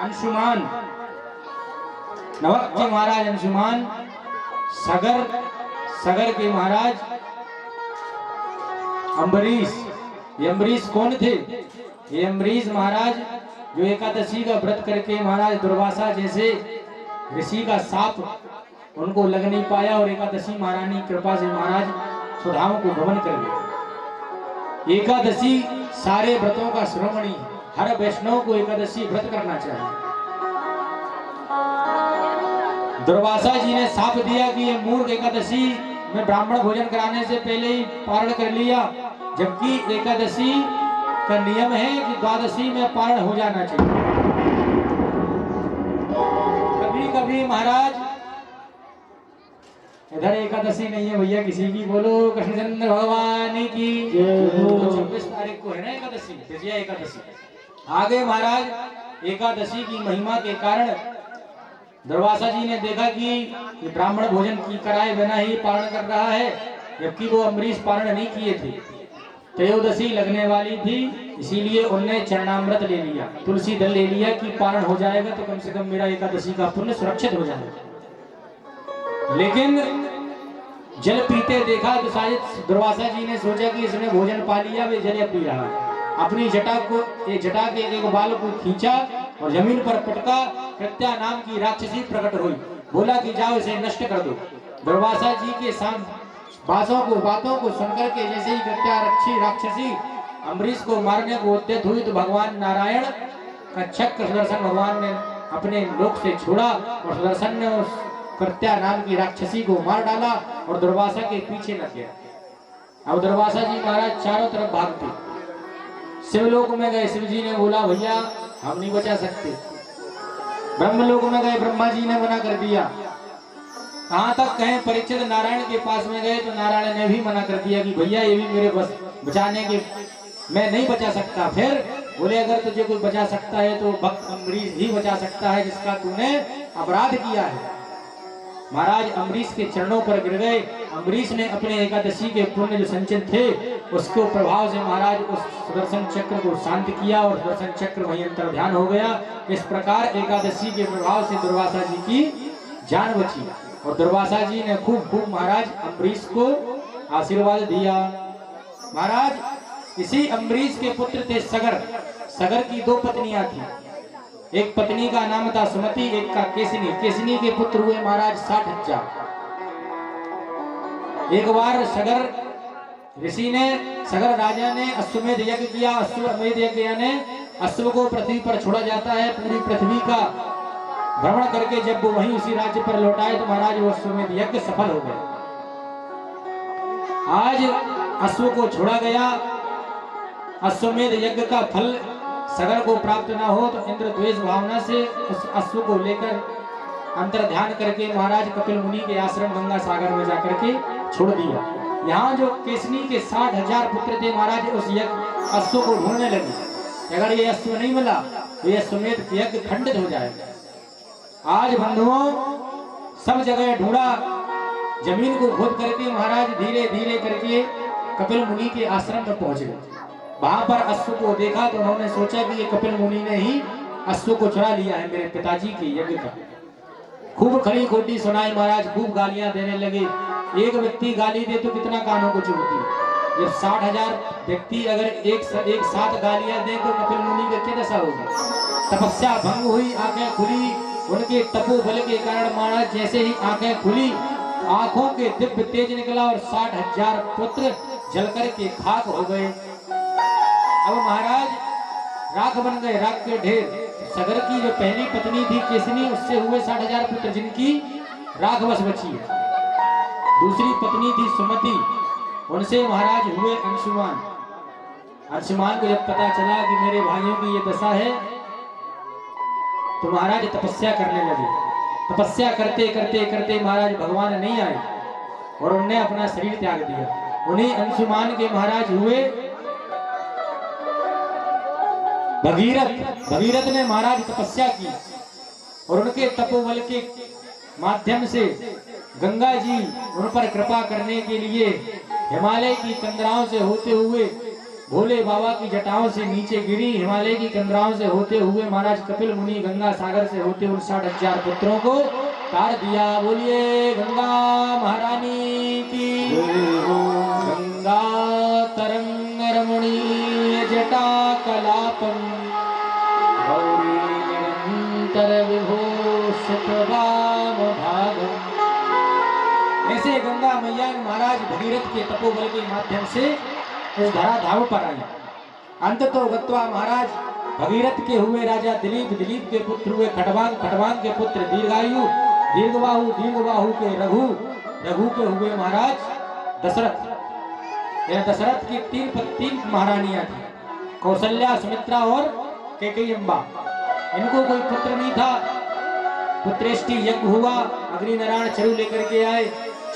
अंशुमान नवक के महाराज अंशुमान, सगर के महाराज अम्बरीश। ये अम्बरीश कौन थे? ये अम्बरीश महाराज जो एकादशी का व्रत करके महाराज दुर्वासा जैसे ऋषि का साप उनको लग नहीं पाया और एकादशी महारानी कृपा से महाराज सुधाओं को गमन कर गए। एकादशी सारे व्रतों का शिरोमणि, हर वैष्णव को एकादशी व्रत करना चाहिए। दुर्वासा जी ने साप दिया कि ये मूर्ख एकादशी में ब्राह्मण भोजन कराने से पहले ही पारण कर लिया, जबकि एकादशी का नियम है कि द्वादशी में पारण हो जाना चाहिए। कभी कभी महाराज इधर एकादशी नहीं है भैया किसी की, बोलो कृष्णचंद्र भगवान की। 26 तारीख को है ना एकादशी, विजया एकादशी। आगे महाराज एकादशी की महिमा के कारण दुर्वासा जी ने देखा कि ब्राह्मण भोजन की कराए बिना ही पारण कर रहा है, जबकि वो अम्बरीश पारण नहीं किए थे। त्रयोदशी लगने वाली थी, इसीलिए उन्होंने चरणामृत ले लिया, तुलसी दल ले लिया कि पारण हो जाएगा तो कम से कम मेरा एकादशी का पुण्य सुरक्षित हो जाएगा। लेकिन जल पीते देखा तो शायद दुर्वासा जी ने सोचा कि इसने भोजन पा लिया, वे जल पी रहा। अपनी जटा के एक बाल को खींचा और जमीन पर पटका। कृत्या नाम की राक्षसी प्रकट हुई, बोला कि जाओ इसे नष्ट कर दो। दुर्वासा जी के बातों को सुनकर के जैसे ही कृत्या राक्षसी अम्बरीश को मारने को उद्यत हुई तो भगवान नारायण का चक्र सुदर्शन भगवान ने अपने लोक से छोड़ा और सुदर्शन ने उस कृत्या नाम की राक्षसी को मार डाला और दुर्वासा के पीछे लग गया। अब दुर्वासा जी महाराज चारों तरफ भागते, शिवलोक में गए, शिव जी ने बोला भैया हम नहीं बचा सकते। ब्रह्मलोक में गए, ब्रह्मा जी ने मना कर दिया। कहां तक कहें परीक्षित नारायण के पास में गए तो नारायण ने भी मना कर दिया कि भैया ये भी मेरे बस बचाने के, मैं नहीं बचा सकता। फिर बोले अगर तुझे कोई बचा सकता है तो भक्त अम्बरीश ही बचा सकता है जिसका तूने अपराध किया है। महाराज अम्बरीश के चरणों पर गिर गए। अम्बरीश ने अपने एकादशी के पुण्य जो संचित थे उसको प्रभाव से महाराज उस सुदर्शन चक्र को शांत किया और सुदर्शन चक्र वहीं अंतर ध्यान हो गया। इस प्रकार एकादशी के प्रभाव से दुर्वासा जी की जान बची और दुर्वासा जी ने खूब महाराज अम्बरीश को आशीर्वाद दिया। महाराज इसी अम्बरीश के पुत्र थे सगर की दो पत्नियां थी। एक पत्नी का नाम था सुमति, एक का केसनी के पुत्र हुए महाराज 60,000। एक बार सगर राजा ने अश्वमेध यज्ञ किया। अश्वमेध यज्ञ ने अश्व को पृथ्वी पर छोड़ा जाता है, पूरी पृथ्वी का भ्रमण करके जब वो वहीं उसी राज्य पर लौटाए तो महाराज वो अश्वमेध यज्ञ सफल हो गया। आज अश्व को छोड़ा गया, अश्वमेध यज्ञ का फल सगर को प्राप्त ना हो तो इंद्र द्वेष भावना से उस अश्व को लेकर अंतर ध्यान करके महाराज कपिल मुनि के आश्रम गंगा सागर में जाकर के छोड़ दिया। यहाँ जो केसनी के 60,000 पुत्र थे महाराज उस अश्व को ढूंढने लगे, अगर ये अश्व नहीं मिला तो ये अश्वमेध यज्ञ खंडित हो जाएगा। आज बंधुओं सब जगह ढूंढा, जमीन को खोद करके महाराज धीरे धीरे करके कपिल मुनि के आश्रम में पहुंच गए। वहां पर अश्व को देखा तो उन्होंने सोचा कि ये कपिल मुनि ने ही अश्व को चुरा लिया है मेरे पिताजी के यज्ञ का। खूब खड़ी खोटी सुनाई महाराज, खूब गालियां देने लगे। एक व्यक्ति गाली दे तो कितना कानों को चुभती है, जब 60,000 व्यक्ति अगर एक साथ गालियां दे तो कपिल मुनि का क्या दशा होगी। तपस्या भंग हुई, आंखें खुली, उनके तपोबल के कारण महाराज जैसे ही आंखें खुली आंखों के दिव्य तेज निकला और 60,000 पुत्र जलकर के खाक हो गए। अब महाराज राख बन गए, राख के ढेर। सगर की जो पहली पत्नी थी केसनी, उससे हुए 60,000 पुत्र जिनकी राख बस बची है। दूसरी पत्नी थी सुमति, उनसे महाराज हुए अंशुमान। अंशुमान को जब पता चला कि मेरे भाइयों की ये दशा है तो महाराज तपस्या करने लगे। तपस्या करते करते करते महाराज भगवान नहीं आए और उन्होंने अपना शरीर त्याग दिया। उन्हीं अंशुमान के महाराज हुए भगीरथ ने महाराज तपस्या की और उनके तपोबल के माध्यम से गंगा जी उन पर कृपा करने के लिए हिमालय की कंदराओं से होते हुए भोले बाबा की जटाओं से नीचे गिरी, हिमालय की कंदराओं से होते हुए महाराज कपिल मुनि गंगा सागर से होते 59,000 पुत्रों को तार दिया। बोलिए गंगा महारानी की। गंगा तरंग रमणीय जटा कलापम गौरी निरंतर विभूषित वाम भागम। ऐसे गंगा मैया महाराज भगीरथ के तपोबल के माध्यम से इस धराधाम पर आई। अंत तो गत्वा महाराज भगीरथ के हुए राजा दिलीप, दिलीप के पुत्र हुए खटवांग, खटवांग के पुत्र दीर्घायु, दीर्घबाहु, दीर्घबाहु के रघु, रघु के हुए महाराज दशरथ। यह दशरथ की तीन महारानियां थी, कौशल्या, सुमित्रा और कैकेयी अम्बा। इनको कोई पुत्र नहीं था। पुत्रेष्टि यज्ञ हुआ, अग्नि नारायण चरु लेकर के आए,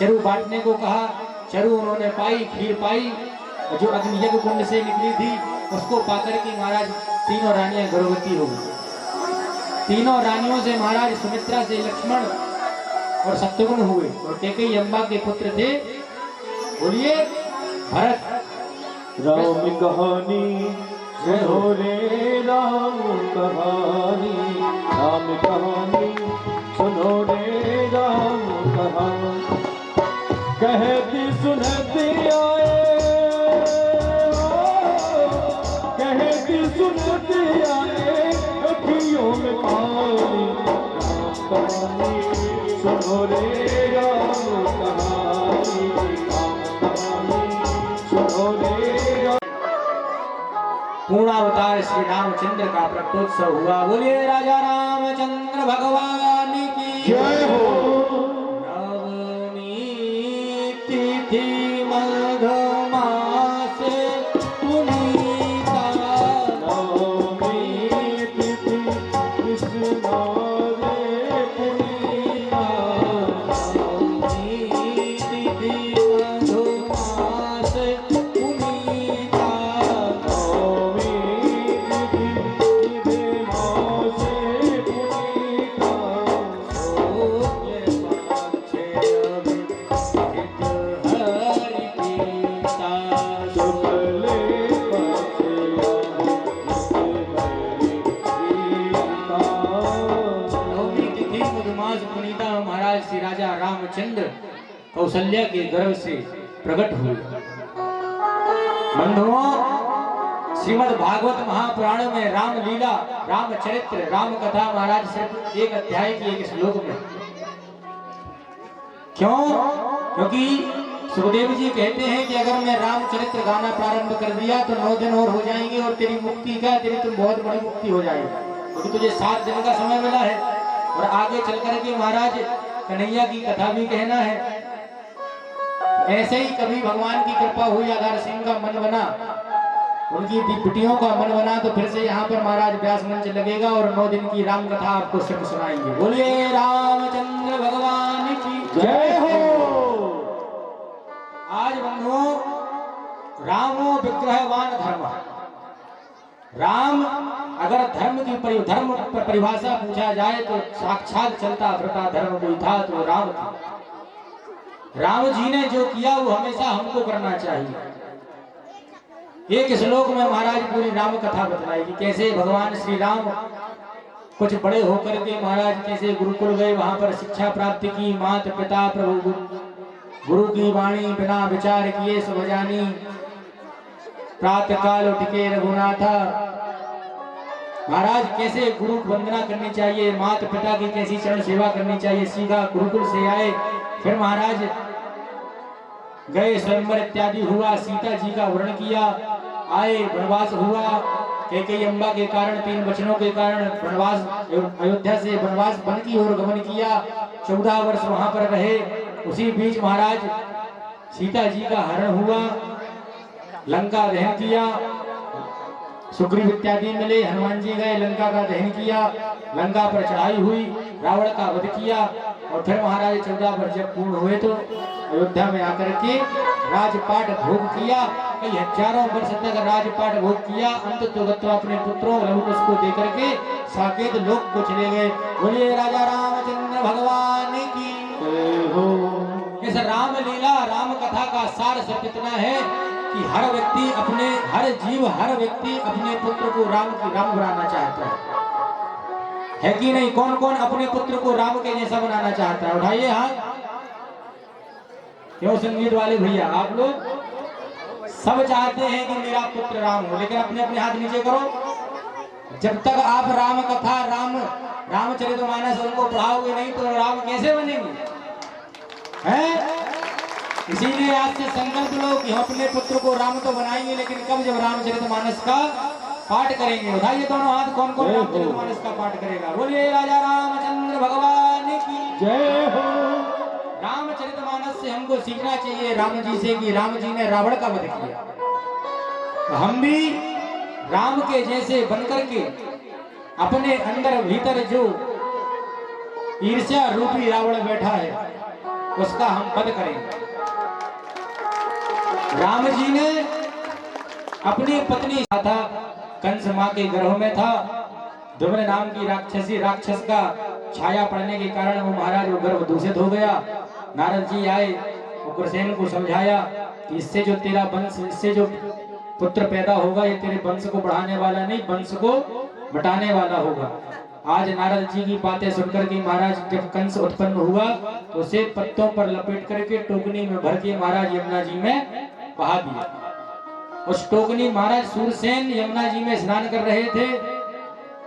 चरु बांटने को कहा, चरु उन्होंने पाई, खीर पाई, जो अग्नि यज्ञ कुंड से निकली थी उसको पाकर के महाराज तीनों रानियां गर्भवती हो गई। तीनों रानियों से महाराज सुमित्रा से लक्ष्मण और शत्रुघ्न हुए और कैकेयी अम्बा के पुत्र थे, बोलिए भरत। राम कहानी सुनो रे राम कहानी, राम कहानी सुनो रे राम कहानी। कहती सुनती आए, कहती सुनती आए अखियों में पानी। राम कहानी सुनो रे राम कहानी, राम कहानी सुनो रे। पूर्णावतार श्री रामचंद्र का प्रकटोत्सव हुआ। बोलिए राजा रामचंद्र भगवान की जय हो। नवमी तिथि मघ मास पुनीता, नवमी तिथि कृष्ण रे पुनीता। नवमी तिथि मघ मास पुनीता, श्री राजा रामचंद्र कौशल्या के गर्भ से प्रकट हुए। बंधुओं, श्रीमद् भागवत महापुराण में राम लीला, राम चरित्र, राम कथा महाराज सिर्फ एक अध्याय की एक श्लोक में। क्यों? क्योंकि सुखदेव जी कहते हैं कि अगर मैं राम चरित्र गाना प्रारंभ कर दिया तो 9 दिन और हो जाएंगे और तेरी मुक्ति का, तेरी तो बहुत बड़ी मुक्ति हो जाएगी, क्योंकि तुझे 7 दिन का समय मिला है और आगे चल करके महाराज कन्हैया की कथा भी कहना है। ऐसे ही कभी भगवान की कृपा हुई, आधार सिंह का मन बना, उनकी बिटियों का मन बना, तो फिर से यहाँ पर महाराज व्यास मंच लगेगा और 9 दिन की राम कथा आपको सिर्फ सुनाएंगे। बोलिए रामचंद्र भगवान की जय हो। आज बंधुओं, रामो विग्रहवान धर्म। राम अगर धर्म की परिभाषा पूछा जाए तो साक्षात चलता फिरता धर्म कोई था तो राम था। राम जी ने जो किया वो हमेशा हमको करना चाहिए। एक श्लोक में महाराज पूरी राम कथा बतलाई कि कैसे भगवान श्री राम कुछ बड़े होकर के महाराज कैसे गुरुकुल गए, वहां पर शिक्षा प्राप्त की, माता पिता प्रभु गुरु की वाणी बिना विचार किए सब जानी, प्रातः काल उठ के रघुनाथा। महाराज कैसे गुरु वंदना करनी चाहिए, माता पिता की कैसी चरण सेवा करनी चाहिए, सीधा गुरुकुल से आए। फिर महाराज गए, स्वयंवर इत्यादि हुआ, सीता जी का वर्ण किया, आए, वनवास हुआ, कैकेयी अम्बा के कारण, 3 वचनों के कारण वनवास, अयोध्या से वनवास वन की ओर गमन किया, 14 वर्ष वहां पर रहे। उसी बीच महाराज सीता जी का हरण हुआ, लंका दहन किया, सुग्रीव इत्यादि मिले, हनुमान जी गए, लंका का दहन किया, लंका पर चढ़ाई हुई, रावण का वध किया और फिर महाराज 14 वर्ष जब पूर्ण हुए तो अयोध्या में आकर के राजपाट भोग किया। कई हजारों वर्ष तक राजपाट भोग किया। अंत तो अपने पुत्रों लवकुश को देकर के साकेत लोक को चले गए। बोलिए राजा रामचंद्र भगवान की। इस राम लीला राम कथा का सार सब इतना है कि हर व्यक्ति अपने हर जीव हर व्यक्ति अपने पुत्र को राम बनाना चाहता है कि नहीं? कौन कौन अपने पुत्र को राम के जैसा बनाना चाहता है? उठाइए हाथ। क्यों संगीत वाले भैया, आप लोग सब चाहते हैं कि मेरा पुत्र राम हो, लेकिन अपने अपने हाथ नीचे करो। जब तक आप राम कथा रामचरितमानस उनको पढ़ाओगे नहीं तो राम कैसे बनेंगे? हैं? इसीलिए आज से संकल्प लो कि हम अपने पुत्र को राम तो बनाएंगे, लेकिन कब? जब रामचरितमानस का पाठ करेंगे। उठाइए दोनों हाथ। कौन कौन रामचरितमानस का पाठ करेगा? बोलिए राजा रामचंद्र भगवान की जय हो। रामचरितमानस से हमको सीखना चाहिए राम जी से कि राम जी ने रावण का वध किया, तो हम भी राम के जैसे बनकर के अपने अंदर भीतर जो ईर्ष्या रूपी रावण बैठा है उसका हम वध करेंगे। राम जी ने अपनी पत्नी था, कंस मां के गर्भ में था, धुम्र नाम की राक्षस का छाया पड़ने के कारण वो महाराज वो गर्भ दूषित हो गया। नारद जी आए, उग्रसेन को समझाया कि इससे जो तेरा वंश, इससे जो पुत्र पैदा होगा ये तेरे वंश को बढ़ाने वाला नहीं, वंश को बटाने वाला होगा। आज नारद जी की बातें सुनकर के महाराज जब कंस उत्पन्न हुआ तो उसे पत्तों पर लपेट करके टोकनी में भर के महाराज यमुना जी में बहा दिया। उस टोकनी महाराज सूरसेन यमुना जी में स्नान कर रहे थे,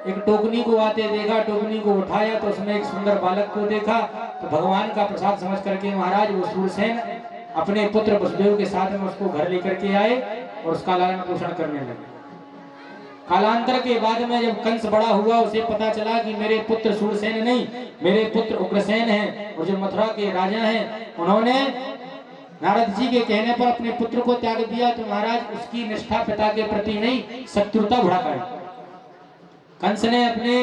एक टोकनी को आते देखा, टोकनी को उठाया तो उसमें एक सुंदर बालक को देखा, तो भगवान का प्रसाद समझ करके महाराज वो सूरसेन अपने पुत्र वसुदेव के साथ में उसको घर लेकर के आए और उसका लालन पोषण करने लगे। कालांतर के बाद में जब कंस बड़ा हुआ उसे पता चला कि मेरे पुत्र सूरसेन नहीं, मेरे पुत्र उग्रसेन हैं, और जो मथुरा के राजा हैं उन्होंने नारद जी के कहने पर अपने पुत्र को त्याग दिया, तो महाराज उसकी निष्ठा पिता के प्रति नहीं शत्रुता भड़काई। कंस ने अपने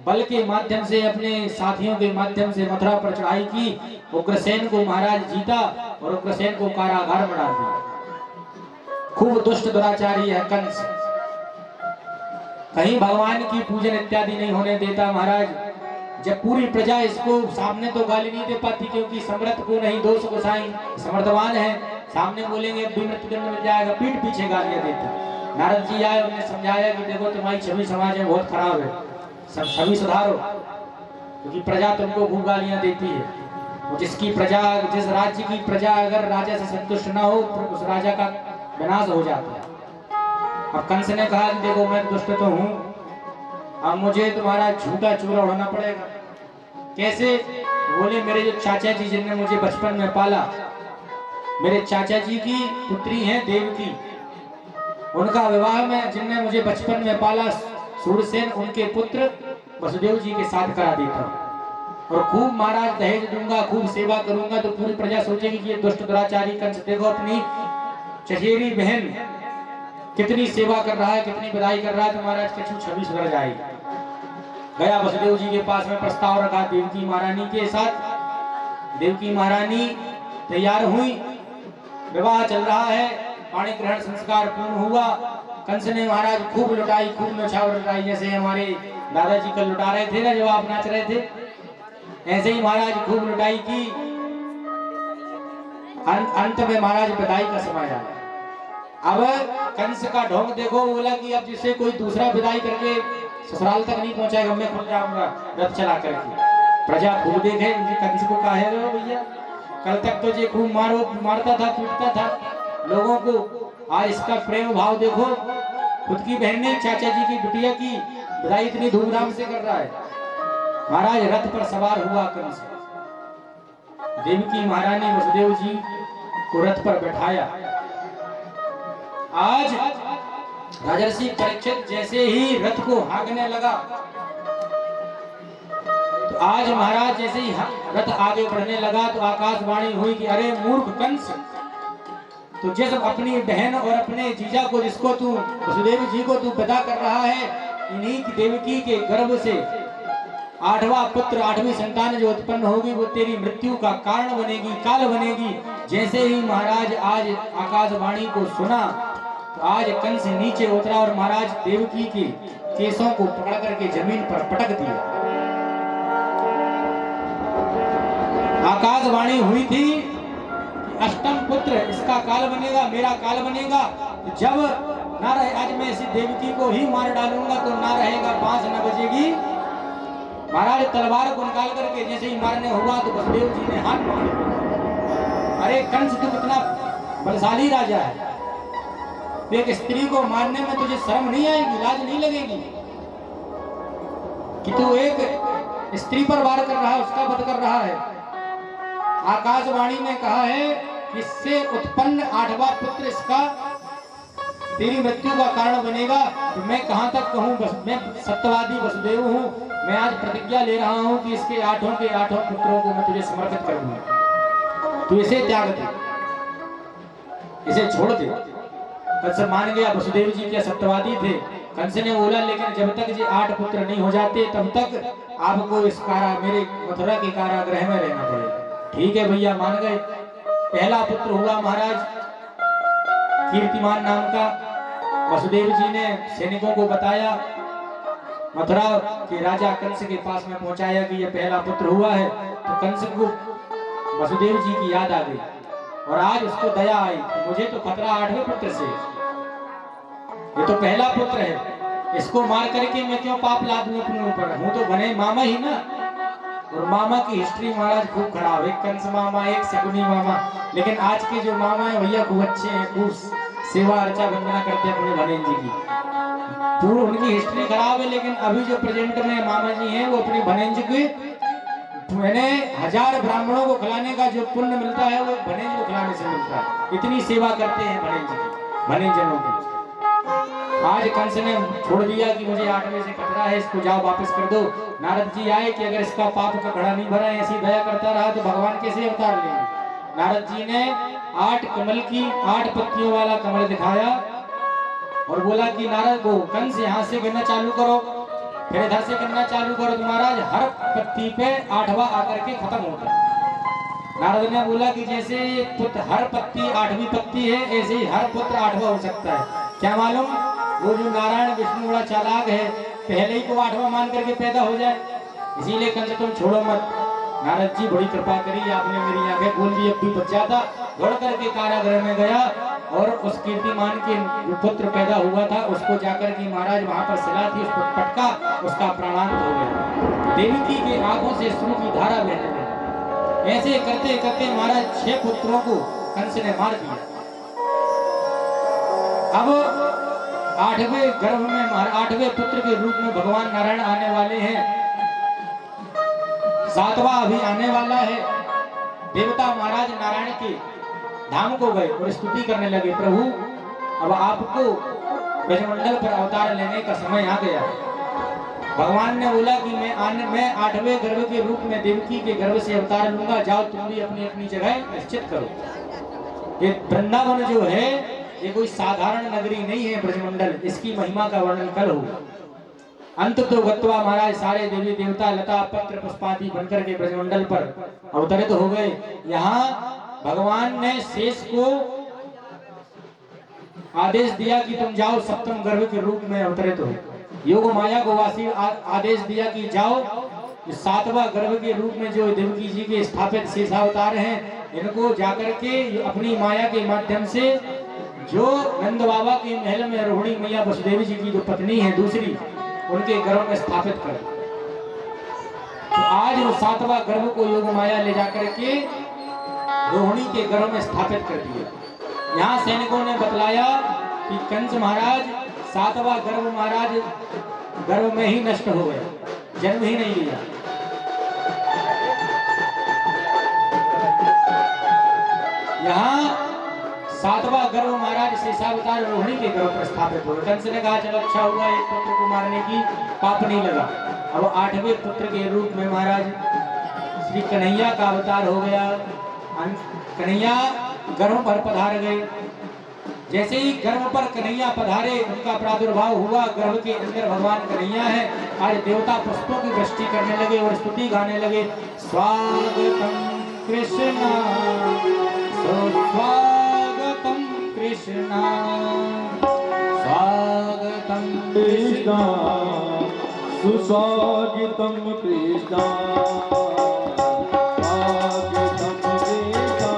बल के माध्यम से, अपने साथियों के माध्यम से मथुरा पर चढ़ाई की, उग्रसेन को महाराज जीता और उग्रसेन को कारागार में डाल दिया। खूब दुष्ट दुराचारी है कंस, कहीं भगवान की पूजन इत्यादि नहीं होने देता महाराज। जब पूरी प्रजा इसको सामने तो गाली नहीं दे पाती क्योंकि समर्थ को नहीं दोष को साईं समर्थवान है, सामने बोलेंगे भी मृत्युदंड मिल जाएगा, पीठ पीछे गालियां देता। नारद जी आए, उन्हें समझाया कि देखो तुम्हारी छवि समाज में बहुत खराब है, सब छवि सुधारो, क्योंकि प्रजा तुमको खूब गालियां देती है। जिसकी प्रजा, जिस राज्य की प्रजा अगर राजा से संतुष्ट ना हो तो उस राजा का विनाश हो जाता है। अब कंस ने कहा कि देखो मैं दुष्ट तो हूँ, अब मुझे तुम्हारा झूठा चूरा उड़ाना पड़ेगा। कैसे? बोले मेरे जो चाचा जी जिनने मुझे बचपन में पाला, मेरे चाचा जी की पुत्री है देवकी, उनका विवाह में जिनने मुझे बचपन में पाला सूरसेन, उनके पुत्र वसुदेव जी के साथ करा देता और खूब महाराज दहेज दूंगा, खूब सेवा करूंगा, तो पूरी प्रजा सोचेगी कि ये दुष्ट दुराचारी कंस देखो अपनी चचेरी बहन कितनी सेवा कर रहा है, कितनी बधाई कर रहा है, तो महाराज की छवि सुधर जाएगी। गया वसुदेव जी के पास में प्रस्ताव रखा देवकी महारानी के साथ। देवकी महारानी तैयार हुई, विवाह चल रहा है, पाणी ग्रहण संस्कार पूर्ण हुआ। कंस ने महाराज खूब लुटाई, खूब नौछावर लुटाई, जैसे हमारे दादाजी कल लुटा रहे थे ना जब आप नाच रहे थे, ऐसे ही महाराज खूब लुटाई की। अंत में महाराज विदाई का समय आया। अब कंस का ढोंग देखो, बोला कि अब जिसे कोई दूसरा विदाई करके ससुराल तक नहीं पहुंचाएगा, मैं खुद जाऊंगा रथ चला करके। प्रजा खूब देखे कंस को, कहा है भैया कल तक तो ये खूब मारता था, पीटता था लोगों को, आज इसका प्रेम भाव देखो, खुद की बहन ने चाचा जी की बिटिया की विदाई इतनी धूमधाम से कर रहा है। महाराज रथ पर सवार हुआ कंस, देवकी महारानी वसुदेव जी को रथ पर बैठाया। आज राजर्षि परीक्षित जैसे ही रथ को हाँकने लगा, तो आज महाराज जैसे ही रथ आगे बढ़ने लगा तो आकाशवाणी हुई कि अरे मूर्ख कंस, तो जिस अपनी बहन और अपने जीजा को, जिसको तू वसुदेव जी को तू विदा कर रहा है, इन्हीं की देवकी के गर्भ से 8वां पुत्र, 8वीं संतान जो उत्पन्न होगी वो तेरी मृत्यु का कारण बनेगी, काल बनेगी। जैसे ही महाराज आज आकाशवाणी को सुना तो आज कंस नीचे उतरा और महाराज देवकी के केसों को पकड़ करके जमीन पर पटक दिया। आकाशवाणी हुई थी कि अष्टम पुत्र पुत्र इसका काल बनेगा, मेरा काल बनेगा। तो जब ना रहे, आज मैं इसी देवकी को ही मार डालूंगा तो ना रहेगा, बांस न बजेगी। महाराज तलवार को निकाल करके जैसे ही मारने हुआ तो वसुदेव जी ने हाथ मारा। अरे कंस तू कितना बलशाली राजा है, एक स्त्री को मारने में तुझे शर्म नहीं आएगी, लाज नहीं लगेगी कि तू एक स्त्री पर वार कर रहा है, उसका वध कर रहा है। आकाशवाणी ने कहा है कि इससे उत्पन्न 8वां पुत्र इसका तेरी मृत्यु का कारण बनेगा। तो मैं कहां तक कहूं, बस मैं सत्यवादी वसुदेव हूं। मैं आज प्रतिज्ञा ले रहा हूं कि इसके 8 के 8 पुत्रों को मैं तुझे समर्पित कर दूंगा। तू इसे त्याग दे, इसे छोड़ दे। कंस मान गया, वसुदेव जी क्या सत्यवादी थे। कंस ने बोला लेकिन जब तक ये 8 पुत्र नहीं हो जाते तब तक आपको इस मेरे मथुरा के कारागृह में रहना पड़ेगा। ठीक है भैया, मान गए। पहला पुत्र हुआ महाराज कीर्तिमान नाम का। वसुदेव जी ने सैनिकों को बताया, मथुरा के राजा कंस के पास में पहुंचाया कि यह पहला पुत्र हुआ है। तो कंस को वसुदेव जी की याद आ गई और आज उसको दया आई कि मुझे तो खतरा 8वें पुत्र से, ये तो पहला पुत्र है, इसको मार करके मैं क्यों पाप ला दूं अपने ऊपर। हूं तो बने मामा ही ना। और मामा की हिस्ट्री महाराज खूब खराब है, कंस मामा, एक शकुनी मामा। लेकिन आज के जो मामा है भैया खूब अच्छे हैं, खूब सेवा अर्चा वंदना करते हैं अपने भनेन जी की। पूर्व उनकी हिस्ट्री खराब है, लेकिन अभी जो प्रेजेंट में मामा जी हैं वो अपनी भनेन जी की, मैंने 1000 ब्राह्मणों को खिलाने का जो पुण्य मिलता है वो भनेन को खिलाने से मिलता है। इतनी सेवा करते हैं भनेन जी की, भनेन जनों की। आज कंस ने छोड़ दिया कि मुझे 8वें से खतरा है, इसको जाओ वापस कर दो। नारद जी आए कि अगर इसका पाप का घड़ा नहीं भरा है, ऐसी दया करता रहा तो भगवान कैसे अवतार लेंगे। नारद जी ने 8 कमल की 8 पत्तियों वाला कमल दिखाया और बोला कि नारद को कंस यहाँ से गिनना चालू करो, फिर इधर से गिनना चालू करो। तो महाराज हर पत्ती पे 8वां आकर के खत्म होता है। नारद ने बोला कि जैसे पुत्र हर पत्ती 8वीं पत्ती है, ऐसे ही हर पुत्र 8वां हो सकता है। क्या मालूम वो जो नारायण विष्णु बड़ा चालाक है, पहले ही को 8वां मान करके पैदा हो जाए। इसीलिए कंस तुम छोड़ो मत। नारद जी बड़ी कृपा करी, आपने मेरी आंखें खोल दी, अब भी बच जाता। दौड़ करके कारागृह में गया और उस कीर्तिमान के जो पुत्र पैदा हुआ था उसको जाकर के महाराज वहां पर शिला थी, उसको पटका, उसका प्राणांत हो गया। देवकी के आंखों से अश्रु की धारा बहने लगी। ऐसे करते करते महाराज 6 पुत्रों को कंस ने मार दिया। अब 8वें गर्भ में 8वें पुत्र के रूप में भगवान नारायण आने वाले हैं। 7वां अभी आने वाला है। देवता महाराज नारायण के धाम को गए और स्तुति करने लगे, प्रभु अब आपको ब्रजमंडल पर अवतार लेने का समय आ गया। भगवान ने बोला कि मैं 8वें गर्भ के रूप में देवकी के गर्भ से अवतार लूंगा, जाओ तुम भी अपनी अपनी जगह निश्चित करो। ये वृंदावन जो है ये कोई साधारण नगरी नहीं है ब्रजमंडल, इसकी महिमा का वर्णन कल होगा। अंत तो गत्वा महाराज सारे देवी देवता लता पत्र पुष्पादि बनकर के ब्रजमंडल पर अवतरित हो गए। यहाँ भगवान ने शेष को आदेश दिया कि तुम जाओ, 7वें गर्भ के रूप में अवतरित हो। योग माया को वासी आदेश दिया कि जाओ 7वां गर्भ के रूप में जो देवकी जी के स्थापित शेषावतार हैं, इनको जाकर के अपनी माया के माध्यम से जो नंद बाबा के महल में रोहिणी मैया वसुदेवी जी की जो पत्नी है दूसरी, उनके गर्भ में स्थापित कर। तो आज वो 7वां गर्भ को योग माया ले जाकर के रोहिणी के गर्भ में स्थापित कर दिया। यहाँ सैनिकों ने बतलाया कि कंस महाराज 7वां गर्भ महाराज गर्भ में ही नष्ट हो गया, जन्म ही नहीं लिया। यहाँ 7वां गर्भ महाराज शेषावतार रोहिणी के गर्भ पर स्थापित हो। कंस ने कहा चलो अच्छा हुआ, एक पुत्र को मारने की पाप नहीं लगा। अब 8वें पुत्र के रूप में महाराज श्री कन्हैया का अवतार हो गया। कन्हैया गर्भ पर पधार गए। जैसे ही गर्भ पर कन्हैया पधारे, उनका प्रादुर्भाव हुआ। गर्भ के अंदर भगवान कन्हैया है। आज देवता पुष्पों की वृष्टि करने लगे और स्तुति गाने लगे। स्वागतम कृष्णा स्वागतम कृष्णा स्वागतम कृष्णा सुस्वागतम कृष्णा स्वागतम कृष्णा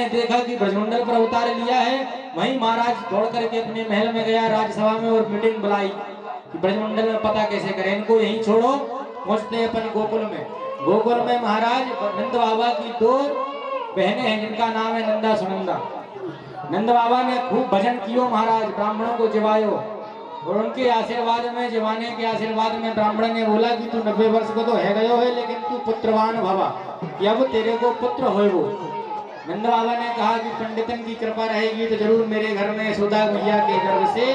ने देखा कि ब्रजमंडल पर अवतार लिया है, वहीं महाराज दौड़ करके अपने महल में गया, राजसभा में, और मीटिंग बुलाई कि ब्रजमंडल में पता कैसे करें, इनको यहीं छोड़ो, पहुंचते अपन गोकुल में। गोकुल में महाराज नंद बाबा की 2 बहनें हैं जिनका नाम है नंदा सुनंदा। नंद बाबा ने खूब भजन कियो महाराज, ब्राह्मणों को जिवायो, और उनके आशीर्वाद में, जवाने के आशीर्वाद में ब्राह्मण ने बोला कि तू 90 वर्ष को तो है गयो है, लेकिन तू पुत्रवान भवा, कि अब तेरे को पुत्र होए वो। नंद बाबा ने कहा कि पंडितन की कृपा रहेगी तो जरूर मेरे घर में यशोदा मैया के गर्भ से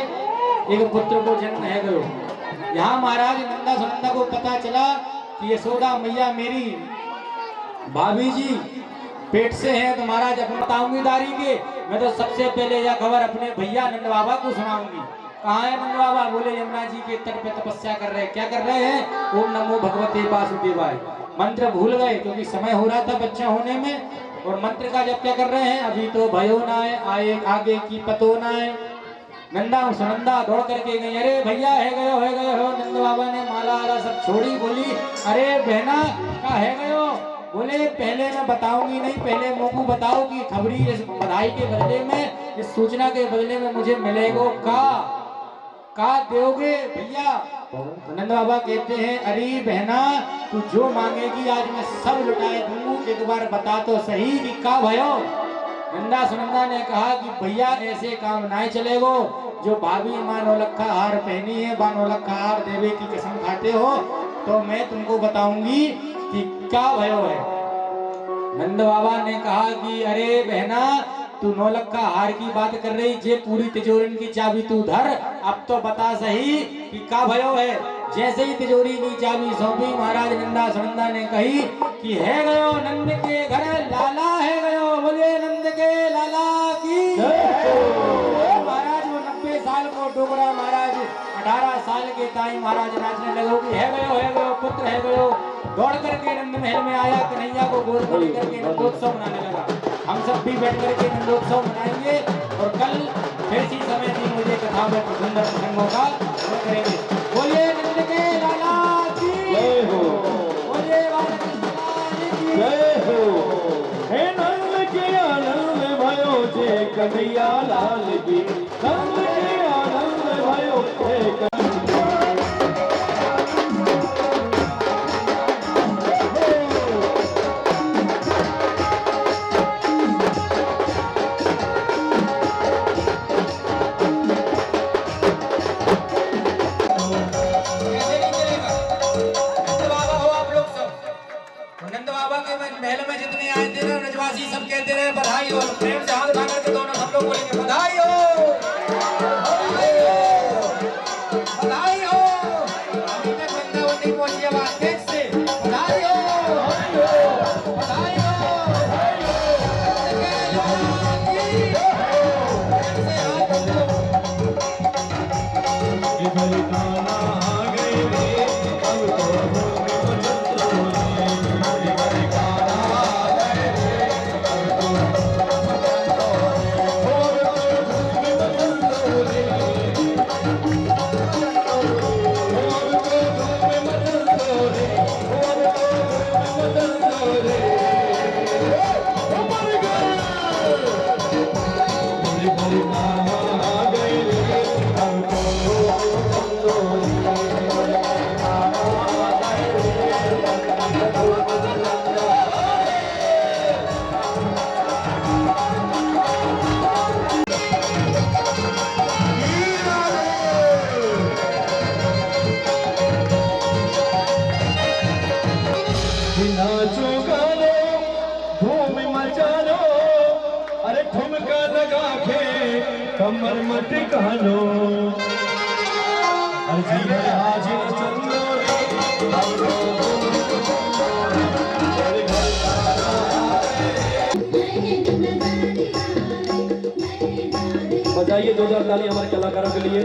एक पुत्र को जन्म है गयो। यहाँ महाराज नंदा सुनंदा को पता चला कि यशोदा मैया मेरी भाभी जी पेट से हैं, तो महाराज अपनी बताऊंगी दारी के, मैं तो सबसे पहले यह खबर अपने भैया नंद बाबा को सुनाऊंगी। कहाँ है नंद बाबा? बोले यमुना जी के तट पे तपस्या कर रहे हैं। क्या कर रहे हैं? ओम नमो भगवते वासुदेवाय। मंत्र भूल गए क्योंकि समय हो रहा था बच्चा होने में, और मंत्र का जब क्या कर रहे हैं, अभी तो भयो ना आए आगे की पतो ना है। नंदा सुनंदा दौड़ करके गई, अरे भैया है गए हो। नंद बाबा ने माला आला सब छोड़ी, बोली अरे बहना का है गयो। बोले पहले मैं बताऊंगी नहीं, पहले मुँह को बताओ कि खबरी इस बधाई के बदले में, इस सूचना के बदले में मुझे मिलेगो का दोगे भैया? नंद बाबा कहते हैं अरे बहना तू जो मांगेगी आज मैं सब लुटाए दूंगा, एक बार बता तो सही कि का भयो। नंदा सुनंदा ने कहा कि भैया ऐसे काम नहीं चलेगो, जो भाभी माँ नौलखा हार पहनी है, बा नौलखा हार देवे की कसम खाते हो, तो मैं तुमको बताऊंगी कि क्या भयो है। नंद बाबा ने कहा कि अरे बहना तू नौलखा हार की बात कर रही, जे पूरी तिजोरी की चाबी तू धर, अब तो बता सही कि का भयो है। जैसे ही तिजोरी की चाबी सौंपी, महाराज नंदा सुनंदा ने कही कि है गयो नंद के घर लाला है गयो, बोले नंद के लाला की। महाराज वो 90 साल को डोगरा महाराज 18 साल के ताई महाराज नाचने लगे कि है गयो पुत्र है गयो। दौड़ करके नंद महल में आया, कन्हैया को गोद में लेकर के नंदोत्सव मनाने लगा। हम सब भी बैठ करके नंदोत्सव मनाएंगे, और कल फिर इसी समय भी मुझे कथा में सुंदर प्रसंगों का करेंगे। बोलिए नंद के लाला की जय हो, बोलिए बालकृष्ण की जय हो। हे नंद के आनंद भयो जे कन्हैया लाल की, नंद के आनंद भयो जे महल में जितने आए थे ना ब्रजवासी सब कहते रहे बधाई हो, प्रेम से हाथ उठा करके दोनों सब लोग बोलेंगे बधाई हो, बधाई हो, बधाई हो। अभी तक वृंदावन नहीं पहुंची आवाज तेज से, बधाई हो, बधाई हो, नाचो गानो धूम मचा लो, अरे ठुमका लगा के कमर मत कानो, अरे जी हाजिर चंदो बजाइए 2000 ताली हमारे कलाकारों के लिए।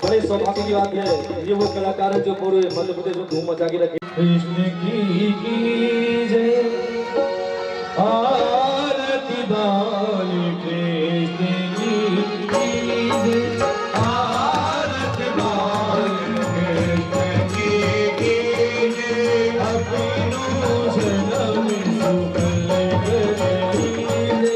बड़े सौभाग्य की बात है, ये वो कलाकार है जो पूरे मध्य प्रदेश में धूम मचा के रखे। कृष्ण की जय, आरती बाल कृष्ण की जय, आरती बाल कृष्ण की जय, अपनों जन्म सुखल करी जय।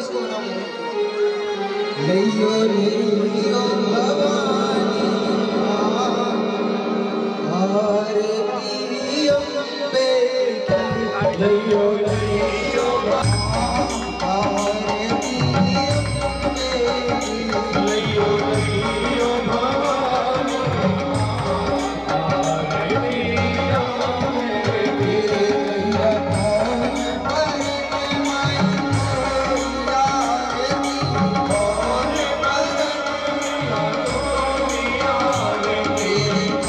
इसको बनाओ। लियो लियो